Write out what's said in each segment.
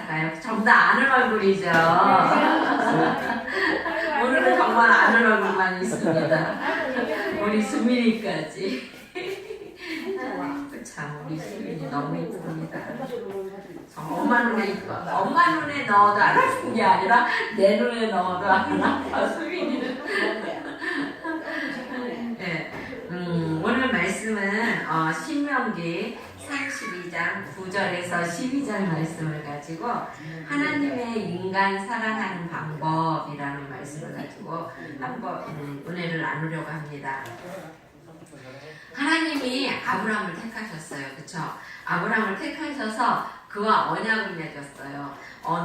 같아요. 전부 다 아는 얼굴이죠. 오늘은 정말 아는 얼굴만 있습니다. 우리 수민이까지. 참 우리 수민이 너무 이쁩니다. 엄마 눈에 이뻐. 엄마 눈에 넣어도 안 아픈 게 아니라 내 눈에 넣어도 안 아파. 수민이는. 네. 오늘 말씀은 신명기 32장 9절에서 12절 말씀을 가지고 하나님의 인간 사랑하는 방법이라는 말씀을 가지고 한번 은혜를 나누려고 합니다. 하나님이 아브라함을 택하셨어요. 그쵸? 아브라함을 택하셔서 그와 언약을 맺었어요.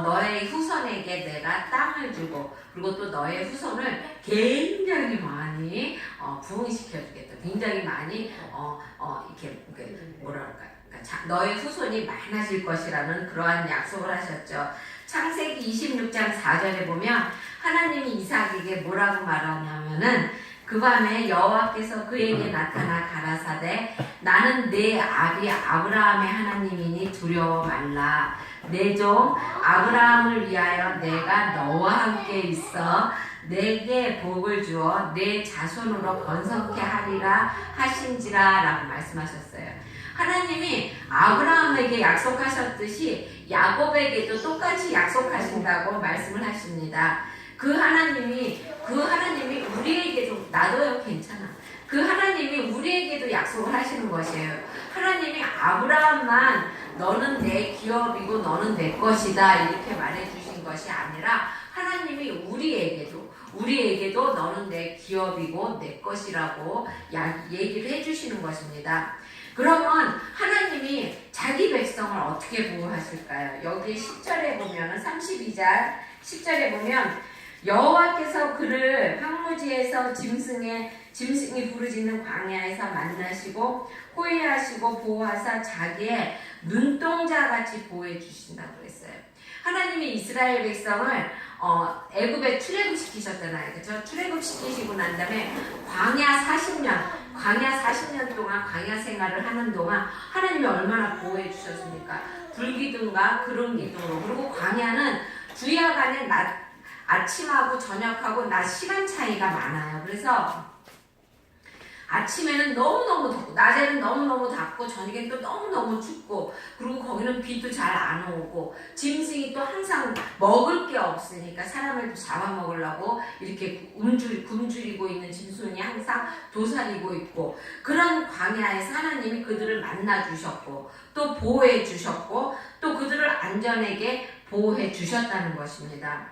너의 후손에게 내가 땅을 주고 그리고 또 너의 후손을 굉장히 많이 부흥시켜주겠다. 굉장히 많이 이렇게 뭐랄까 너의 후손이 많아질 것이라는 그러한 약속을 하셨죠. 창세기 26장 4절에 보면 하나님이 이삭에게 뭐라고 말하냐면은 그 밤에 여호와께서 그에게 나타나 가라사대 나는 내 아비 아브라함의 하나님이니 두려워 말라. 내 종 아브라함을 위하여 내가 너와 함께 있어 내게 복을 주어 내 자손으로 번성케 하리라 하신지라 라고 말씀하셨어요. 하나님이 아브라함에게 약속하셨듯이 야곱에게도 똑같이 약속하신다고 말씀을 하십니다. 그 하나님이 우리에게도 나도요 괜찮아. 그 하나님이 우리에게도 약속을 하시는 것이에요. 하나님이 아브라함만 너는 내 기업이고 너는 내 것이다 이렇게 말해주신 것이 아니라 하나님이 우리에게도 너는 내 기업이고 내 것이라고 얘기를 해주시는 것입니다. 그러면 하나님이 자기 백성을 어떻게 보호하실까요? 여기 10절에 보면 32절 10절에 보면 여호와께서 그를 황무지에서 짐승이 부르짖는 광야에서 만나시고 호위하시고 보호하사 자기의 눈동자같이 보호해 주신다고 했어요. 하나님이 이스라엘 백성을 애굽에 출애굽시키셨잖아요. 그렇죠? 출애굽시키시고 난 다음에 광야 40년 동안 광야 생활을 하는 동안 하나님이 얼마나 보호해 주셨습니까? 불기둥과 구름 기둥으로. 그리고 광야는 주야간에 아침하고 저녁하고 낮 시간 차이가 많아요. 그래서 아침에는 너무너무 덥고 낮에는 너무너무 덥고 저녁에는 또 너무너무 춥고 그리고 거기는 비도 잘 안 오고 짐승이 또 항상 먹을 게 없으니까 사람을 잡아먹으려고 이렇게 굶주리고 있는 짐승이 항상 도사리고 있고 그런 광야에서 하나님이 그들을 만나주셨고 또 보호해 주셨고 또 그들을 안전하게 보호해 주셨다는 것입니다.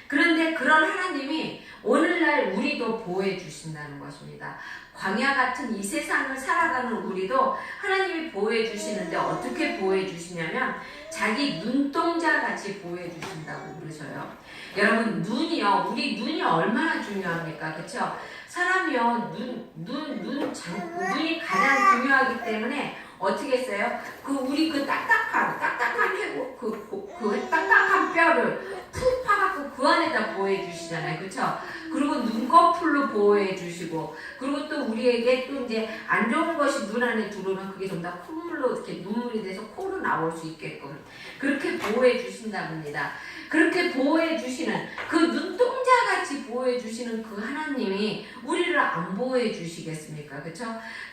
그런데 그런 하나님이 오늘날 우리도 보호해 주신다는 것입니다. 광야 같은 이 세상을 살아가는 우리도 하나님이 보호해 주시는데 어떻게 보호해 주시냐면 자기 눈동자 같이 보호해 주신다고 그러셔요. 여러분 눈이요, 우리 눈이 얼마나 중요합니까? 그렇죠? 사람이요 눈이 가장 중요하기 때문에 어떻게 했어요? 우리 딱딱한 해고 그 딱딱한 뼈를 푹 파갖고 그 안에다 보호해 주시잖아요. 그쵸? 그리고 눈꺼풀로 보호해 주시고, 그리고 또 우리에게 또 이제 안 좋은 것이 눈 안에 들어오면 그게 전부 다 콧물로 이렇게 눈물이 돼서 코로 나올 수 있게끔 그렇게 보호해 주신답니다. 그렇게 보호해 주시는 그 눈동자 같이 보호해 주시는 그 하나님이 우리를 안 보호해 주시겠습니까? 그쵸?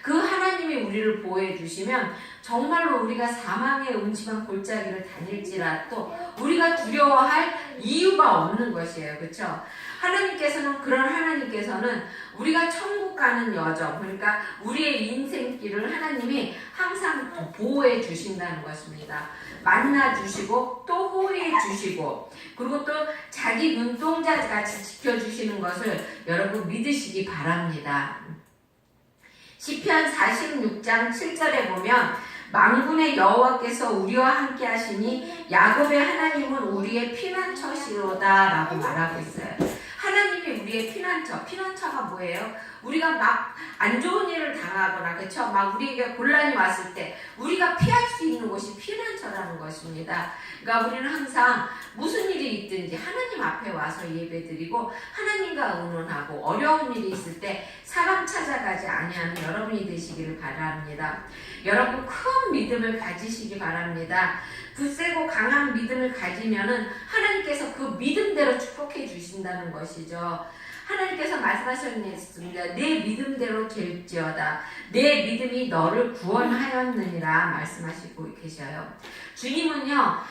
그 하나님이 우리를 보호해 주시면 정말로 우리가 사망의 음침한 골짜기를 다닐지라도 우리가 두려워할 이유가 없는 것이에요. 그쵸? 그런 하나님께서는 우리가 천국 가는 여정, 그러니까 우리의 인생길을 하나님이 항상 보호해 주신다는 것입니다. 만나 주시고 또 호의해 주시고 그리고 또 자기 눈동자 같이 지켜주시는 것을 여러분 믿으시기 바랍니다. 시편 46장 7절에 보면 만군의 여호와께서 우리와 함께 하시니 야곱의 하나님은 우리의 피난처시로다 라고 말하고 있어요. 하나님이 우리의 피난처. 피난처가 뭐예요? 우리가 막 안 좋은 일을 당하거나, 그쵸? 막 우리에게 곤란이 왔을 때 우리가 피할 수 있는 곳이 피난처라는 것입니다. 그러니까 우리는 항상 무슨 일이 있든지 하나님 앞에 와서 예배드리고 하나님과 의논하고 어려운 일이 있을 때 사람 찾아가지 아니하는 여러분이 되시기를 바랍니다. 여러분 큰 믿음을 가지시기 바랍니다. 굳세고 강한 믿음을 가지면은 하나님께서 그 믿음대로 축복해 주신다는 것이죠. 하나님께서 말씀하셨습니다. 내 믿음대로 될지어다. 내 믿음이 너를 구원하였느니라 말씀하시고 계셔요. 주님은요,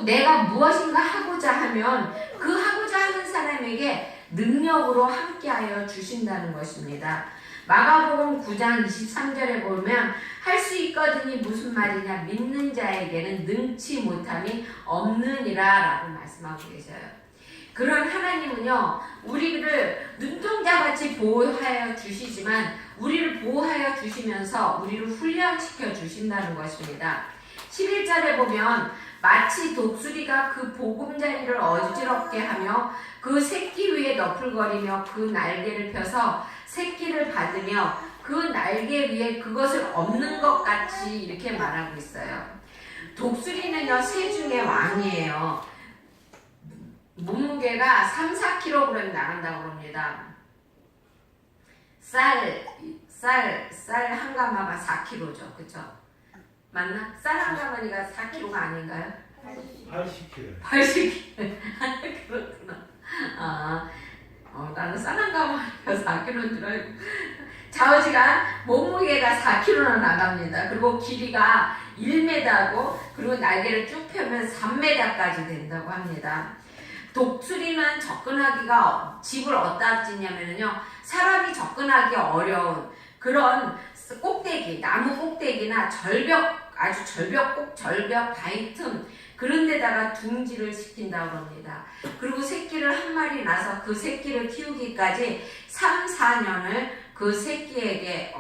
내가 무엇인가 하고자 하면 그 하고자 하는 사람에게 능력으로 함께하여 주신다는 것입니다. 마가복음 9장 23절에 보면 할 수 있거든이 무슨 말이냐, 믿는 자에게는 능치 못함이 없느니라 라고 말씀하고 계셔요. 그런 하나님은요, 우리를 눈동자같이 보호하여 주시지만 우리를 보호하여 주시면서 우리를 훈련시켜 주신다는 것입니다. 11절에 보면 마치 독수리가 그 보금자리를 어지럽게 하며 그 새끼 위에 너풀거리며 그 날개를 펴서 새끼를 받으며 그 날개 위에 그것을 엎는 것 같이 이렇게 말하고 있어요. 독수리는요, 새 중의 왕이에요. 몸무게가 3-4kg 나간다고 합니다. 쌀 한 가마가 4kg죠. 그쵸? 맞나? 쌀 한 가마니까 4kg가 아닌가요? 80kg. 80kg. 그렇구나. 나는 쌀 한 가마니까 4kg인 줄 알고. 좌우지간 몸무게가 4kg나 나갑니다. 그리고 길이가 1m고 그리고 날개를 쭉 펴면 3m까지 된다고 합니다. 독수리는 접근하기가, 집을 어디다 짓냐면요, 사람이 접근하기 어려운 그런 꼭대기, 나무 꼭대기나 아주 절벽 바위 틈 그런 데다가 둥지를 시킨다고 합니다. 그리고 새끼를 한 마리 낳아서 그 새끼를 키우기까지 3-4년을 그 새끼에게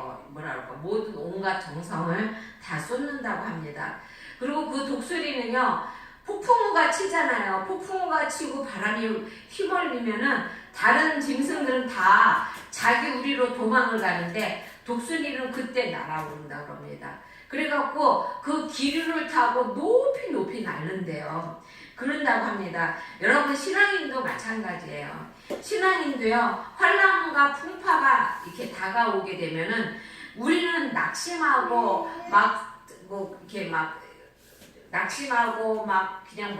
모든 온갖 정성을 다 쏟는다고 합니다. 그리고 그 독수리는요, 폭풍우가 치잖아요. 폭풍우가 치고 바람이 휘몰리면은 다른 짐승들은 다 자기 우리로 도망을 가는데 독수리는 그때 날아오른다고 합니다. 그래갖고 그 기류를 타고 높이 날른대요. 그런다고 합니다. 여러분 신앙인도 마찬가지예요. 신앙인도요, 환난과 풍파가 이렇게 다가오게 되면은 우리는 낙심하고 낙심하고 그냥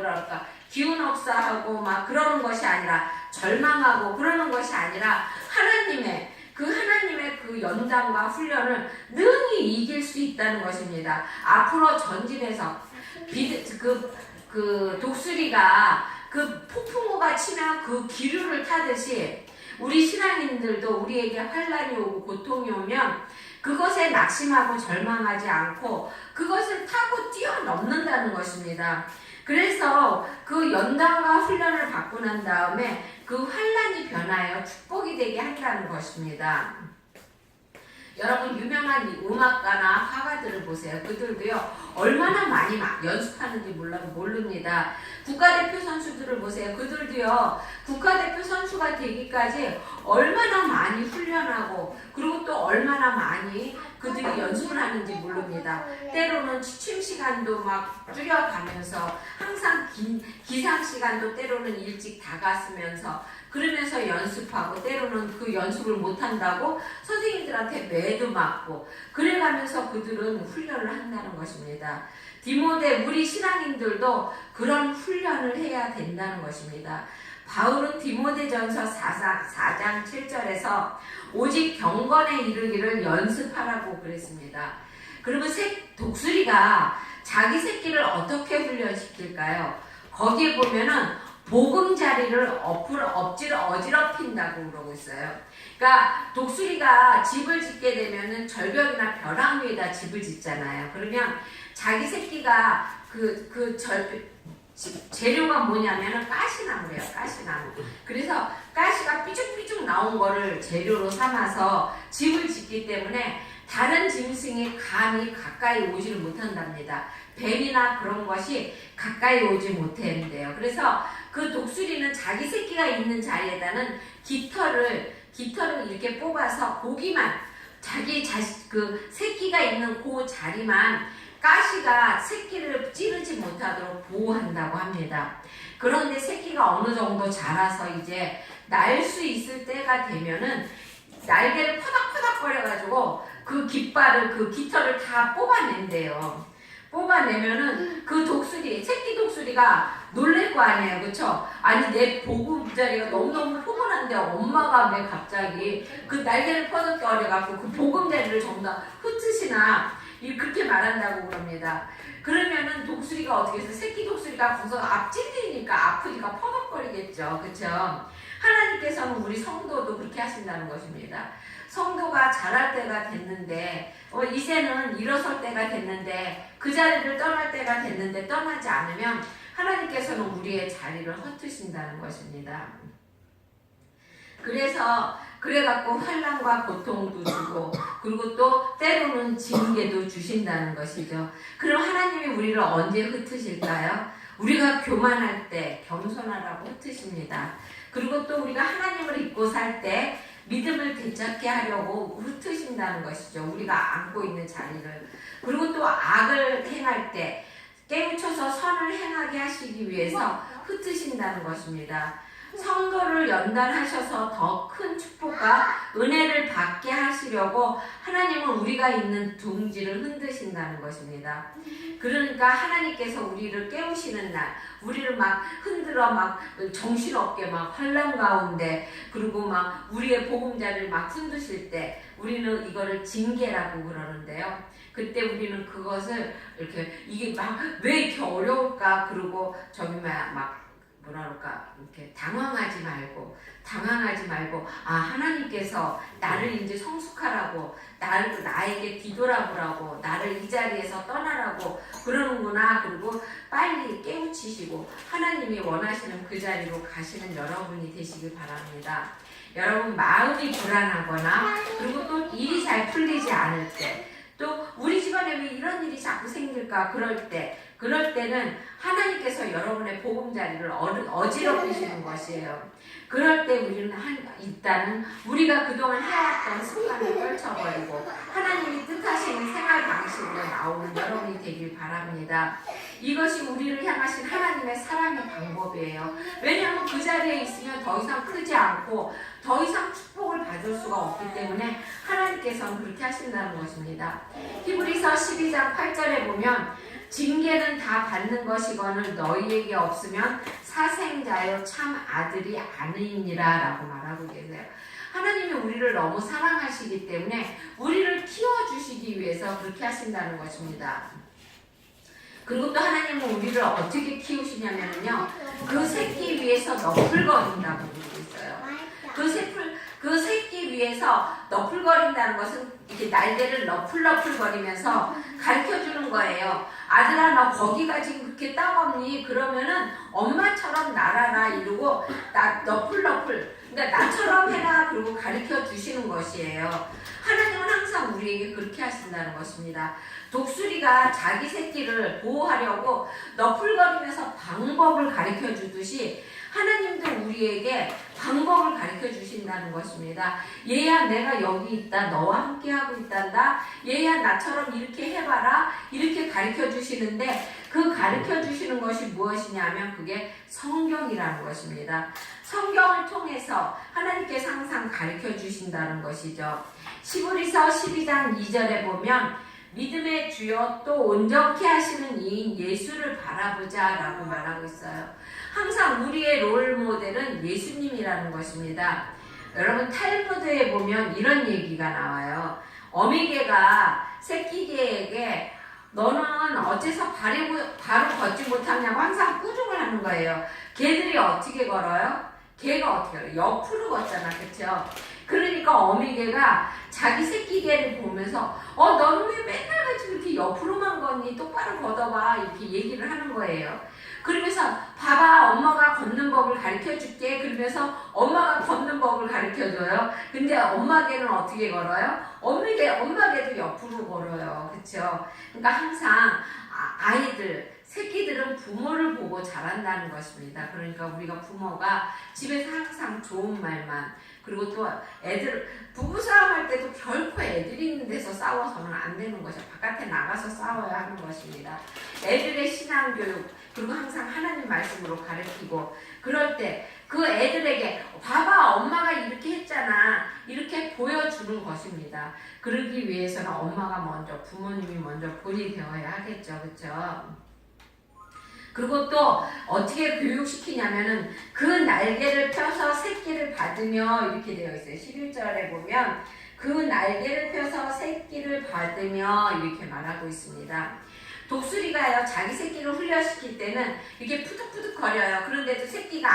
기운 없어하고 그러는 것이 아니라 절망하고 그러는 것이 아니라 하나님의 그 연단과 훈련을 능히 이길 수 있다는 것입니다. 앞으로 전진해서 그 독수리가 그 폭풍우가 치면 그 기류를 타듯이 우리 신앙인들도 우리에게 환난이 오고 고통이 오면 그것에 낙심하고 절망하지 않고 그것을 타고 뛰어넘는다는 것입니다. 그래서 그 연단과 훈련을 받고 난 다음에 그 환난이 변하여 축복이 되게 한다는 것입니다. 여러분 유명한 음악가나 화가들을 보세요. 그들도요 얼마나 많이 연습하는지 모릅니다. 국가대표 선수들을 보세요. 그들도요 국가대표 선수가 되기까지 얼마나 많이 훈련하고 그리고 또 얼마나 많이 그들이 연습을 하는지 모릅니다. 때로는 취침 시간도 줄여가면서 항상 기상 시간도 때로는 일찍 다가서면서 그러면서 연습하고 때로는 그 연습을 못한다고 선생님들한테 매도 맞고 그래가면서 그들은 훈련을 한다는 것입니다. 디모데 우리 신앙인들도 그런 훈련을 해야 된다는 것입니다. 바울은 디모데전서 4장 7절에서 오직 경건에 이르기를 연습하라고 그랬습니다. 그러면 독수리가 자기 새끼를 어떻게 훈련시킬까요? 거기에 보면은 보금자리를 어지럽힌다고 그러고 있어요. 그러니까 독수리가 집을 짓게 되면은 절벽이나 벼랑 위에다 집을 짓잖아요. 그러면 자기 새끼가 재료가 뭐냐면은 가시나무래요. 가시나무. 그래서 가시가 삐죽삐죽 나온 거를 재료로 삼아서 집을 짓기 때문에 다른 짐승이 감히 가까이 오지를 못한답니다. 뱀이나 그런 것이 가까이 오지 못한대요. 그래서 그 독수리는 자기 새끼가 있는 자리에다는 깃털을 깃털을 이렇게 뽑아서 고기만 자기 그 새끼가 있는 그 자리만 가시가 새끼를 찌르지 못하도록 보호한다고 합니다. 그런데 새끼가 어느 정도 자라서 이제 날 수 있을 때가 되면은 날개를 퍼덕퍼덕 거려가지고 그 깃발을 그 깃털을 다 뽑아낸대요. 뽑아내면은 그 독수리, 새끼 독수리가 놀랄 거 아니에요. 그쵸? 아니, 내 보금자리가 너무너무 포근한데 엄마가 왜 갑자기 그 날개를 퍼덕거려갖고 그 보금자리를 전부 다 흩으시나 그렇게 말한다고 그럽니다. 그러면은 독수리가 어떻게 해서 새끼 독수리가 거기서 앞질리니까 아프니까 퍼덕거리겠죠. 그쵸? 하나님께서는 우리 성도도 그렇게 하신다는 것입니다. 성도가 자랄 때가 됐는데 이제는 일어설 때가 됐는데 그 자리를 떠날 때가 됐는데 떠나지 않으면 하나님께서는 우리의 자리를 헛으신다는 것입니다. 그래갖고 환난과 고통도 주고 그리고 또 때로는 징계도 주신다는 것이죠. 그럼 하나님이 우리를 언제 흩으실까요? 우리가 교만할 때 겸손하라고 흩으십니다. 그리고 또 우리가 하나님을 잊고 살 때 믿음을 되찾게 하려고 흩으신다는 것이죠. 우리가 안고 있는 자리를. 그리고 또 악을 행할 때 깨우쳐서 선을 행하게 하시기 위해서 흩으신다는 것입니다. 성도를 연단하셔서 더 큰 축복과 은혜를 받게 하시려고 하나님은 우리가 있는 둥지를 흔드신다는 것입니다. 그러니까 하나님께서 우리를 깨우시는 날, 우리를 막 흔들어 막 정신없게 막 환난 가운데 그리고 막 우리의 보금자리를 막 흔드실 때 우리는 이거를 징계라고 그러는데요. 그때 우리는 그것을 이렇게 이게 막 왜 이렇게 어려울까 그러고 저기 막 뭐라 그럴까 이렇게 당황하지 말고 하나님께서 나를 이제 성숙하라고 나에게 뒤돌아보라고 나를 이 자리에서 떠나라고 그러는구나. 그리고 빨리 깨우치시고 하나님이 원하시는 그 자리로 가시는 여러분이 되시길 바랍니다. 여러분 마음이 불안하거나 그리고 또 일이 잘 풀리지 않을 때 또 우리 집안에 왜 이런 일이 자꾸 생길까 그럴 때는 하나님께서 여러분의 보금자리를 어지럽히시는 것이에요. 그럴 때 우리는 일단은 우리가 그동안 해왔던 습관을 떨쳐버리고 하나님이 뜻하시는 생활 방식으로 나오는 여러분이 되길 바랍니다. 이것이 우리를 향하신 하나님의 사랑의 방법이에요. 왜냐하면 그 자리에 있으면 더 이상 크지 않고 더 이상 축복을 받을 수가 없기 때문에 하나님께서는 그렇게 하신다는 것입니다. 히브리서 12장 8절에 보면 징계는 다 받는 것이거늘 너희에게 없으면 사생자여 참 아들이 아니니라 라고 말하고 계세요. 하나님이 우리를 너무 사랑하시기 때문에 우리를 키워주시기 위해서 그렇게 하신다는 것입니다. 그리고 또 하나님은 우리를 어떻게 키우시냐면요, 그 새끼 위에서 너풀거린다고 그러고 있어요. 그 새끼 위에서 너풀거린다는 것은 이렇게 날개를 너풀너풀거리면서 가르쳐주는 거예요. 아들아, 너 거기가 지금 그렇게 따갑니? 그러면은 엄마처럼 날아라 이러고 너풀너풀, 그러니까 나처럼 해라 그리고 가르쳐 주시는 것이에요. 하나님은 항상 우리에게 그렇게 하신다는 것입니다. 독수리가 자기 새끼를 보호하려고 너풀거리면서 방법을 가르쳐 주듯이 하나님도 우리에게 방법을 가르쳐 주신다는 것입니다. 얘야, 내가 여기 있다. 너와 함께 하고 있단다. 얘야, 나처럼 이렇게 해봐라. 이렇게 가르쳐 주시는데 그 가르쳐 주시는 것이 무엇이냐면 그게 성경이라는 것입니다. 성경을 통해서 하나님께서 항상 가르쳐 주신다는 것이죠. 히브리서 12장 2절에 보면 믿음의 주여 또 온전케 하시는 이인 예수를 바라보자 라고 말하고 있어요. 항상 우리의 롤 모델은 예수님이라는 것입니다. 여러분 탈무드에 보면 이런 얘기가 나와요. 어미개가 새끼개에게 너는 어째서 바로 걷지 못하냐고 항상 꾸중을 하는 거예요. 개들이 어떻게 걸어요? 개가 어떻게 걸어요? 옆으로 걷잖아. 그쵸? 그러니까 어미개가 자기 새끼개를 보면서 너는 왜 맨날 같이 그렇게 옆으로만 걷니? 똑바로 걷어봐. 이렇게 얘기를 하는 거예요. 그러면서 봐봐, 엄마가 걷는 법을 가르쳐줄게. 그러면서 엄마가 걷는 법을 가르쳐줘요. 근데 엄마개는 어떻게 걸어요? 엄마개도 옆으로 걸어요. 그쵸? 그러니까 항상 아이들, 새끼들은 부모를 보고 자란다는 것입니다. 그러니까 우리가 부모가 집에서 항상 좋은 말만, 그리고 또 애들 부부싸움 할 때도 결코 애들이 있는 데서 싸워서는 안 되는 것이야. 바깥에 나가서 싸워야 하는 것입니다. 애들의 신앙교육, 그리고 항상 하나님 말씀으로 가르치고, 그럴 때 그 애들에게 봐봐 엄마가 이렇게 했잖아, 이렇게 보여주는 것입니다. 그러기 위해서는 엄마가 먼저, 부모님이 먼저 본이 되어야 하겠죠. 그렇죠? 그리고 또 어떻게 교육시키냐면은 그 날개를 펴서 새끼를 받으며, 이렇게 되어 있어요. 11절에 보면 그 날개를 펴서 새끼를 받으며 이렇게 말하고 있습니다. 독수리가요, 자기 새끼를 훈련시킬 때는 이렇게 푸득푸득 거려요. 그런데도 새끼가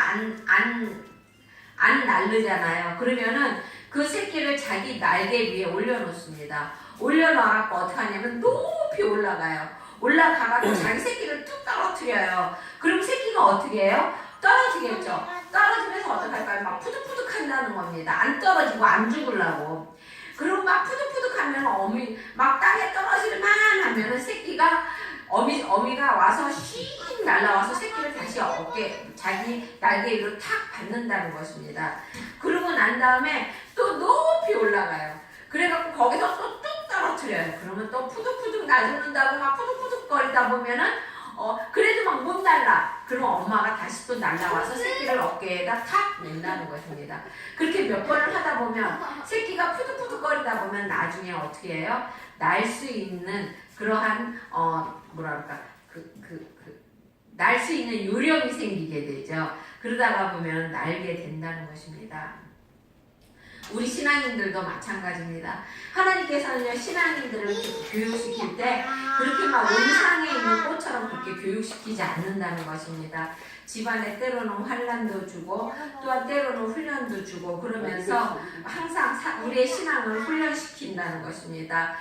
안 날르잖아요. 그러면은 그 새끼를 자기 날개 위에 올려놓습니다. 올려놔갖고 어떻게 하냐면 높이 올라가요. 올라가갖고 자기 새끼를 뚝 떨어뜨려요. 그럼 새끼가 어떻게 해요? 떨어지겠죠. 떨어지면서 어떻게 할까요? 막 푸득푸득 한다는 겁니다. 안 떨어지고 안 죽으려고. 그리고 막 푸득푸득 하면 어미 막 땅에 떨어질만 하면은 새끼가 어미가 와서 휙 날아와서 새끼를 다시 어깨, 자기 날개 위로 탁 받는다는 것입니다. 그러고 난 다음에 또 높이 올라가요. 그래갖고 거기서 또 뚝 떨어뜨려요. 그러면 또 푸득푸득 날린다고 막 푸득푸득 거리다 보면은 그래도 막 못 날라. 그럼 엄마가 다시 또 날라와서 새끼를 어깨에다 탁 낸다는 것입니다. 그렇게 몇 번을 하다 보면 새끼가 푸득푸득 거리다 보면 나중에 어떻게 해요? 날 수 있는 그러한 날 수 있는 요령이 생기게 되죠. 그러다가 보면 날게 된다는 것입니다. 우리 신앙인들도 마찬가지입니다. 하나님께서는요, 신앙인들을 교육시킬 때 그렇게 막 온상에 있는 꽃처럼 그렇게 교육시키지 않는다는 것입니다. 집안에 때로는 환난도 주고 또한 때로는 훈련도 주고, 그러면서 항상 우리의 신앙을 훈련시킨다는 것입니다.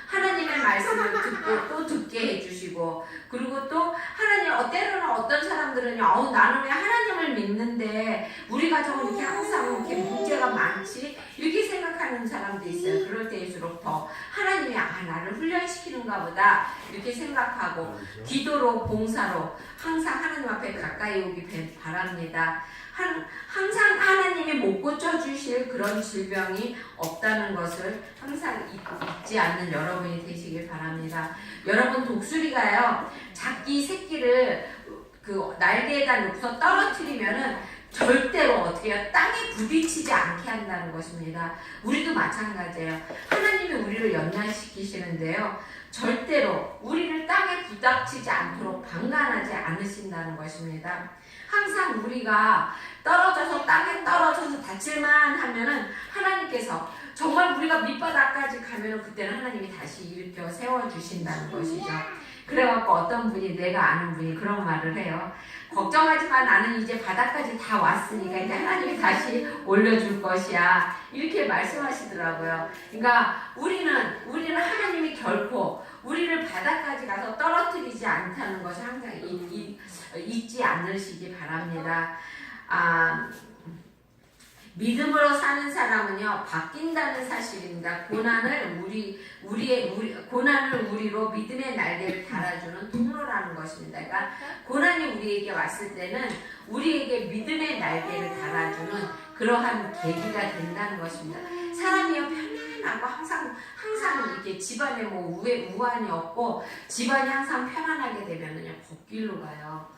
하나님의 말씀을 듣고 또 듣게 해주시고, 그리고 또 하나님, 때로는 어떤 사람들은요, 나는 왜 하나님을 믿는데 우리 가정은 이렇게 항상 이렇게 문제가 많지, 이렇게 생각하는 사람도 있어요. 그럴 때일수록 더 하나님이 나를 훈련시키는가 보다 이렇게 생각하고 기도로, 봉사로 항상 하나님 앞에 가까이 오기 바랍니다. 항상 하나님이 못 고쳐주실 그런 질병이 없다는 것을 항상 잊지 않는 여러분이 되시길 바랍니다. 여러분, 독수리가요, 자기 새끼를 그 날개에다 놓고서 떨어뜨리면은 절대로 어떻게 해요? 땅에 부딪히지 않게 한다는 것입니다. 우리도 마찬가지예요. 하나님이 우리를 연단시키시는데요, 절대로 우리를 땅에 부닥치지 않도록 방관하지 않으신다는 것입니다. 항상 우리가 땅에 떨어져서 다칠만 하면은 하나님께서 정말 우리가 밑바닥까지 가면은 그때는 하나님이 다시 일으켜 세워주신다는 것이죠. 그래갖고 어떤 분이, 내가 아는 분이 그런 말을 해요. 걱정하지 마, 나는 이제 바닥까지 다 왔으니까 이제 하나님이 다시 올려줄 것이야, 이렇게 말씀하시더라고요. 그러니까 우리는 하나님이 결코 우리를 바닥까지 가서 떨어뜨리지 않다는 것을 항상 잊지 않으시기 바랍니다. 믿음으로 사는 사람은요, 바뀐다는 사실입니다. 고난을 우리로 믿음의 날개를 달아주는 통로라는 것입니다. 그러니까 고난이 우리에게 왔을 때는 우리에게 믿음의 날개를 달아주는 그러한 계기가 된다는 것입니다. 사람이요, 편안하고 항상 이렇게 집안에 우환이 없고 집안이 항상 편안하게 되면은요, 걷길로 가요.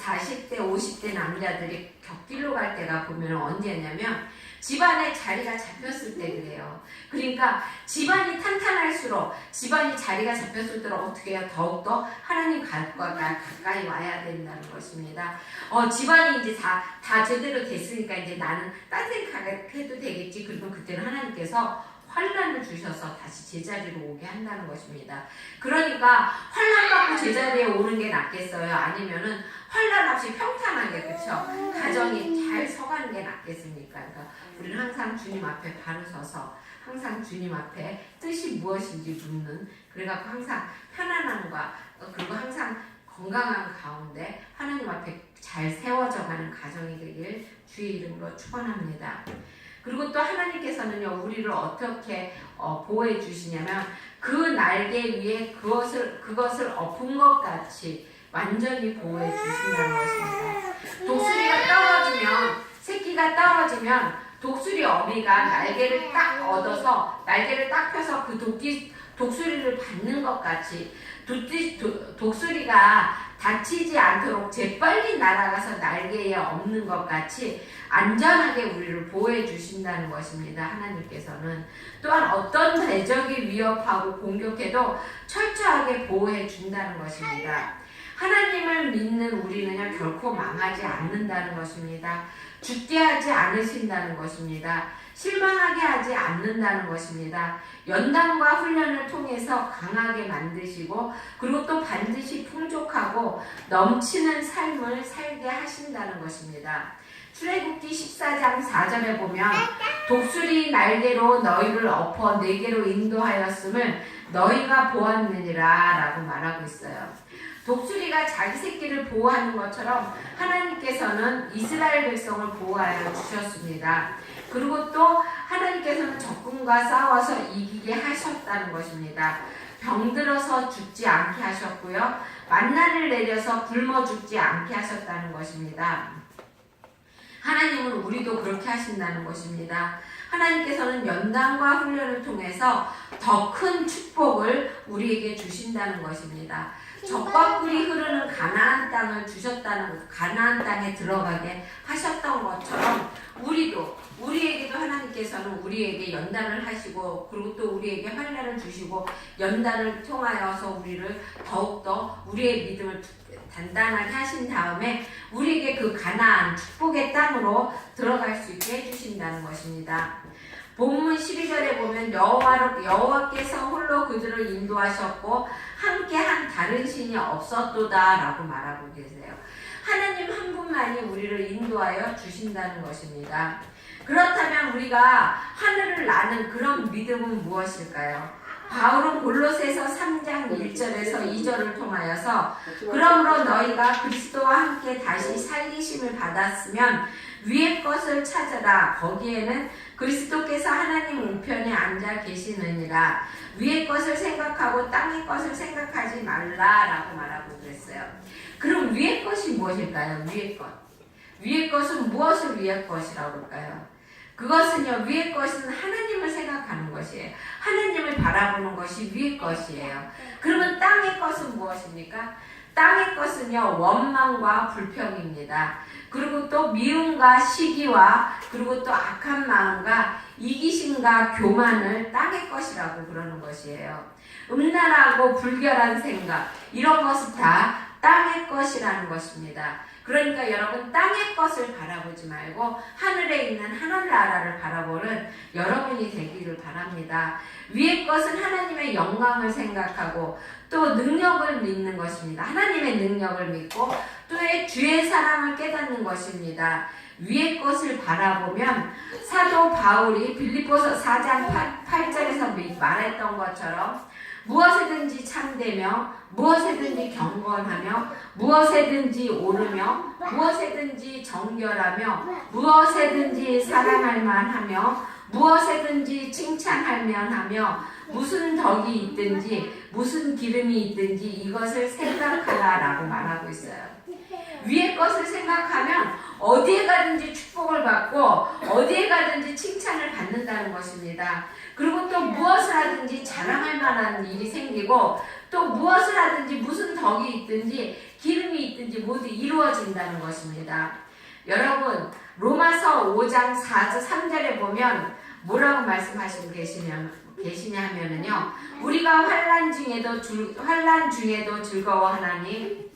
40대, 50대 남자들이 격길로 갈 때가 보면 언제냐면 집안에 자리가 잡혔을 때 그래요. 그러니까 집안이 탄탄할수록, 집안이 자리가 잡혔을 때 어떻게 해요? 더욱더 하나님 갈과 가까이 와야 된다는 것입니다. 집안이 이제 다 제대로 됐으니까 이제 나는 딴 생각해도 되겠지. 그리고 그때는 하나님께서 환난을 주셔서 다시 제자리로 오게 한다는 것입니다. 그러니까 환난 받고 제자리에 오는 게 낫겠어요? 아니면은 환난 없이 평탄하게, 그쵸? 가정이 잘 서가는 게 낫겠습니까? 그러니까 우리는 항상 주님 앞에 바로 서서 항상 주님 앞에 뜻이 무엇인지 묻는, 그래갖고 항상 편안함과 그리고 항상 건강한 가운데 하나님 앞에 잘 세워져가는 가정이 되길 주의 이름으로 축원합니다. 그리고 또 하나님께서는요, 우리를 어떻게 보호해 주시냐면 그 날개 위에 그것을 엎은 것 같이 완전히 보호해 주신다는 것입니다. 독수리가 떨어지면, 새끼가 떨어지면 독수리 어미가 날개를 딱 얻어서 날개를 딱 펴서 그 독수리를 받는 것 같이 독수리가 다치지 않도록 재빨리 날아가서 날개에 엎는 것 같이 안전하게 우리를 보호해 주신다는 것입니다. 하나님께서는 또한 어떤 대적이 위협하고 공격해도 철저하게 보호해 준다는 것입니다. 하나님을 믿는 우리는요, 결코 망하지 않는다는 것입니다. 죽게 하지 않으신다는 것입니다. 실망하게 하지 않는다는 것입니다. 연단과 훈련을 통해서 강하게 만드시고 그리고 또 반드시 풍족하고 넘치는 삶을 살게 하신다는 것입니다. 출애굽기 14장 4절에 보면 독수리 날개로 너희를 엎어 내게로 인도하였음을 너희가 보았느니라 라고 말하고 있어요. 독수리가 자기 새끼를 보호하는 것처럼 하나님께서는 이스라엘 백성을 보호하여 주셨습니다. 그리고 또 하나님께서는 적군과 싸워서 이기게 하셨다는 것입니다. 병들어서 죽지 않게 하셨고요. 만나를 내려서 굶어 죽지 않게 하셨다는 것입니다. 하나님은 우리도 그렇게 하신다는 것입니다. 하나님께서는 연단과 훈련을 통해서 더 큰 축복을 우리에게 주신다는 것입니다. 젖과 꿀이 흐르는 가나안 땅을 주셨다는, 가나안 땅에 들어가게 하셨던 것처럼 우리에게도 하나님께서는 우리에게 연단을 하시고 그리고 또 우리에게 환난을 주시고 연단을 통하여서 우리를 더욱더 우리의 믿음을 단단하게 하신 다음에 우리에게 그 가나안 축복의 땅으로 들어갈 수 있게 해주신다는 것입니다. 본문 12절에 보면 여호와께서 홀로 그들을 인도하셨고 함께한 다른 신이 없었도다 라고 말하고 계세요. 하나님 한 분만이 우리를 인도하여 주신다는 것입니다. 그렇다면 우리가 하늘을 나는 그런 믿음은 무엇일까요? 바울은 골로새서 3장 1절에서 2절을 통하여서 그러므로 너희가 그리스도와 함께 다시 살리심을 받았으면 위의 것을 찾아라. 거기에는 그리스도께서 하나님 우편에 앉아 계시느니라. 위의 것을 생각하고 땅의 것을 생각하지 말라라고 말하고 그랬어요. 그럼 위의 것이 무엇일까요? 위의 것. 위의 것은 무엇을 위의 것이라고 할까요? 그것은요, 위의 것은 하나님을 생각하는 것이에요. 하나님을 바라보는 것이 위의 것이에요. 그러면 땅의 것은 무엇입니까? 땅의 것은요, 원망과 불평입니다. 그리고 또 미움과 시기와 그리고 또 악한 마음과 이기심과 교만을 땅의 것이라고 그러는 것이에요. 음란하고 불결한 생각, 이런 것은 다 땅의 것이라는 것입니다. 그러니까 여러분, 땅의 것을 바라보지 말고 하늘에 있는 하늘나라를 바라보는 여러분이 되기를 바랍니다. 위의 것은 하나님의 영광을 생각하고 또 능력을 믿는 것입니다. 하나님의 능력을 믿고 또 주의 사랑을 깨닫는 것입니다. 위의 것을 바라보면 사도 바울이 빌립보서 4장 8절에서 말했던 것처럼 무엇에든지 참되며 무엇에든지 경건하며 무엇에든지 오르며 무엇에든지 정결하며 무엇에든지 사랑할 만하며 무엇에든지 칭찬할 만하며 무슨 덕이 있든지 무슨 기름이 있든지 이것을 생각하라라고 말하고 있어요. 위의 것을 생각하면 어디에 가든지 축복을 받고 어디에 가든지 칭찬을 받는다는 것입니다. 그리고 또 무엇을 하든지 자랑할 만한 일이 생기고 또 무엇을 하든지 무슨 덕이 있든지 기름이 있든지 모두 이루어진다는 것입니다. 여러분, 로마서 5장 3절에 보면 뭐라고 말씀하시고 계시냐 하면은요, 우리가 환난 중에도 즐거워하나니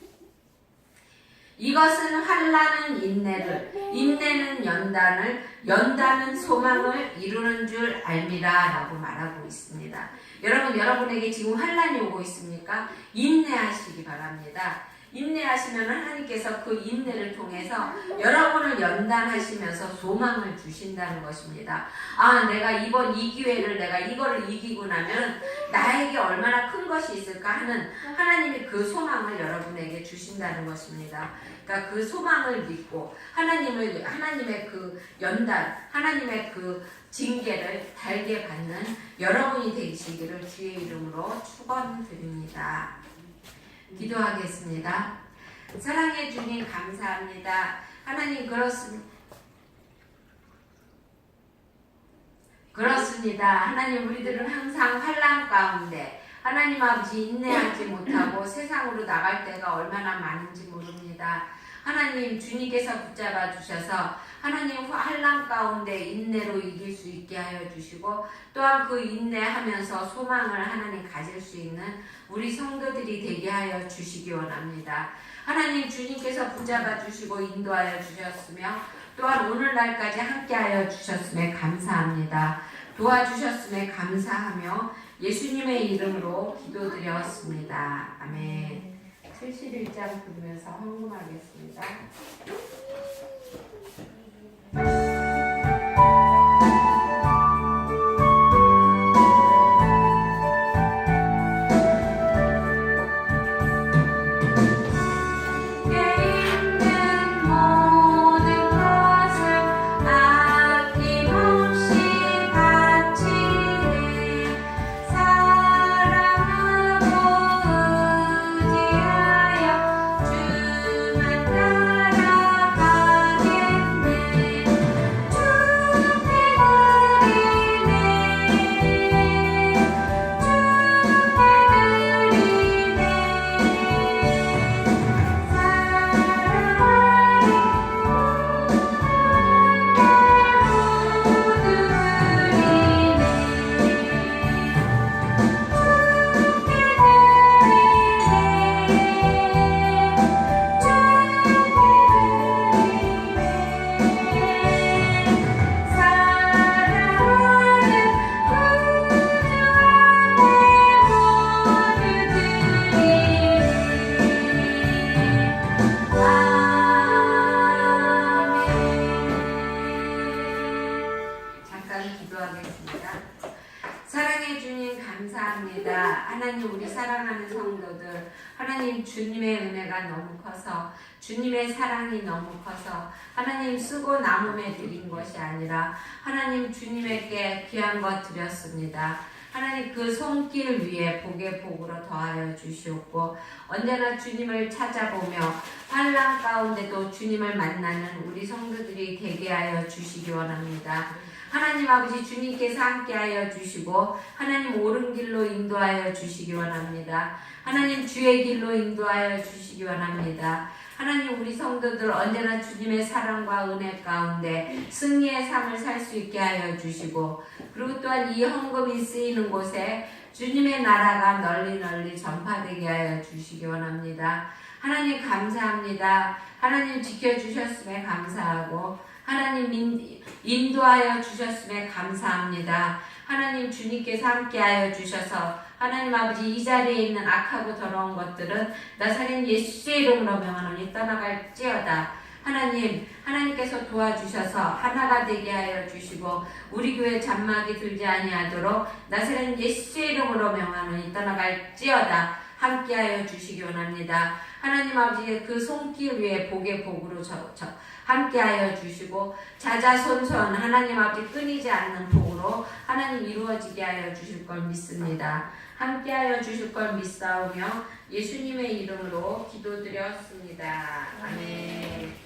이것은 환난은 인내를, 인내는 연단은 소망을 이루는 줄 알미라 라고 말하고 있습니다. 여러분, 여러분에게 지금 환난이 오고 있습니까? 인내하시기 바랍니다. 인내하시면 하나님께서 그 인내를 통해서 여러분을 연단하시면서 소망을 주신다는 것입니다. 아, 내가 이번 이 기회를 내가 이거를 이기고 나면 나에게 얼마나 큰 것이 있을까 하는 하나님이 그 소망을 여러분에게 주신다는 것입니다. 그러니까 그 소망을 믿고 하나님의 그 연단, 하나님의 그 징계를 달게 받는 여러분이 되시기를 주의 이름으로 축원드립니다. 기도하겠습니다. 사랑해 주님 감사합니다. 하나님 그렇습니다. 하나님 우리들은 항상 환난 가운데 하나님 아버지 인내하지 못하고 세상으로 나갈 때가 얼마나 많은지 모릅니다. 하나님 주님께서 붙잡아 주셔서 하나님 환난 가운데 인내로 이길 수 있게 하여 주시고 또한 그 인내하면서 소망을 하나님 가질 수 있는 우리 성도들이 되게 하여 주시기 원합니다. 하나님 주님께서 붙잡아 주시고 인도하여 주셨으며 또한 오늘날까지 함께하여 주셨음에 감사합니다. 도와주셨음에 감사하며 예수님의 이름으로 기도드렸습니다. 아멘. 71장 부르면서 헌금하겠습니다. 하나님 우리 사랑하는 성도들 하나님 주님의 은혜가 너무 커서 주님의 사랑이 너무 커서 하나님 쓰고 남음에 드린 것이 아니라 하나님 주님에게 귀한 것 드렸습니다. 하나님 그 손길 위에 복의 복으로 더하여 주시옵고 언제나 주님을 찾아보며 환난 가운데도 주님을 만나는 우리 성도들이 되게 하여 주시기 원합니다. 하나님 아버지 주님께서 함께하여 주시고 하나님 옳은 길로 인도하여 주시기 원합니다. 하나님 주의 길로 인도하여 주시기 원합니다. 하나님 우리 성도들 언제나 주님의 사랑과 은혜 가운데 승리의 삶을 살 수 있게 하여 주시고 그리고 또한 이 헌금이 쓰이는 곳에 주님의 나라가 널리 널리 전파되게 하여 주시기 원합니다. 하나님 감사합니다. 하나님 지켜주셨음에 감사하고 하나님 인도하여 주셨음에 감사합니다. 하나님 주님께서 함께하여 주셔서 하나님 아버지 이 자리에 있는 악하고 더러운 것들은 나사렛 예수의 이름으로 명하노니 떠나갈지어다. 하나님께서 도와주셔서 하나가 되게 하여 주시고 우리 교회 잔막이 들지 아니하도록 나사렛 예수의 이름으로 명하노니 떠나갈지어다. 함께하여 주시기 원합니다. 하나님 아버지의 그 손길 위에 복의 복으로 함께하여 주시고 자자손손 하나님 아버지 끊이지 않는 복으로 하나님 이루어지게 하여 주실 걸 믿습니다. 함께하여 주실 걸 믿사오며 예수님의 이름으로 기도드렸습니다. 아멘.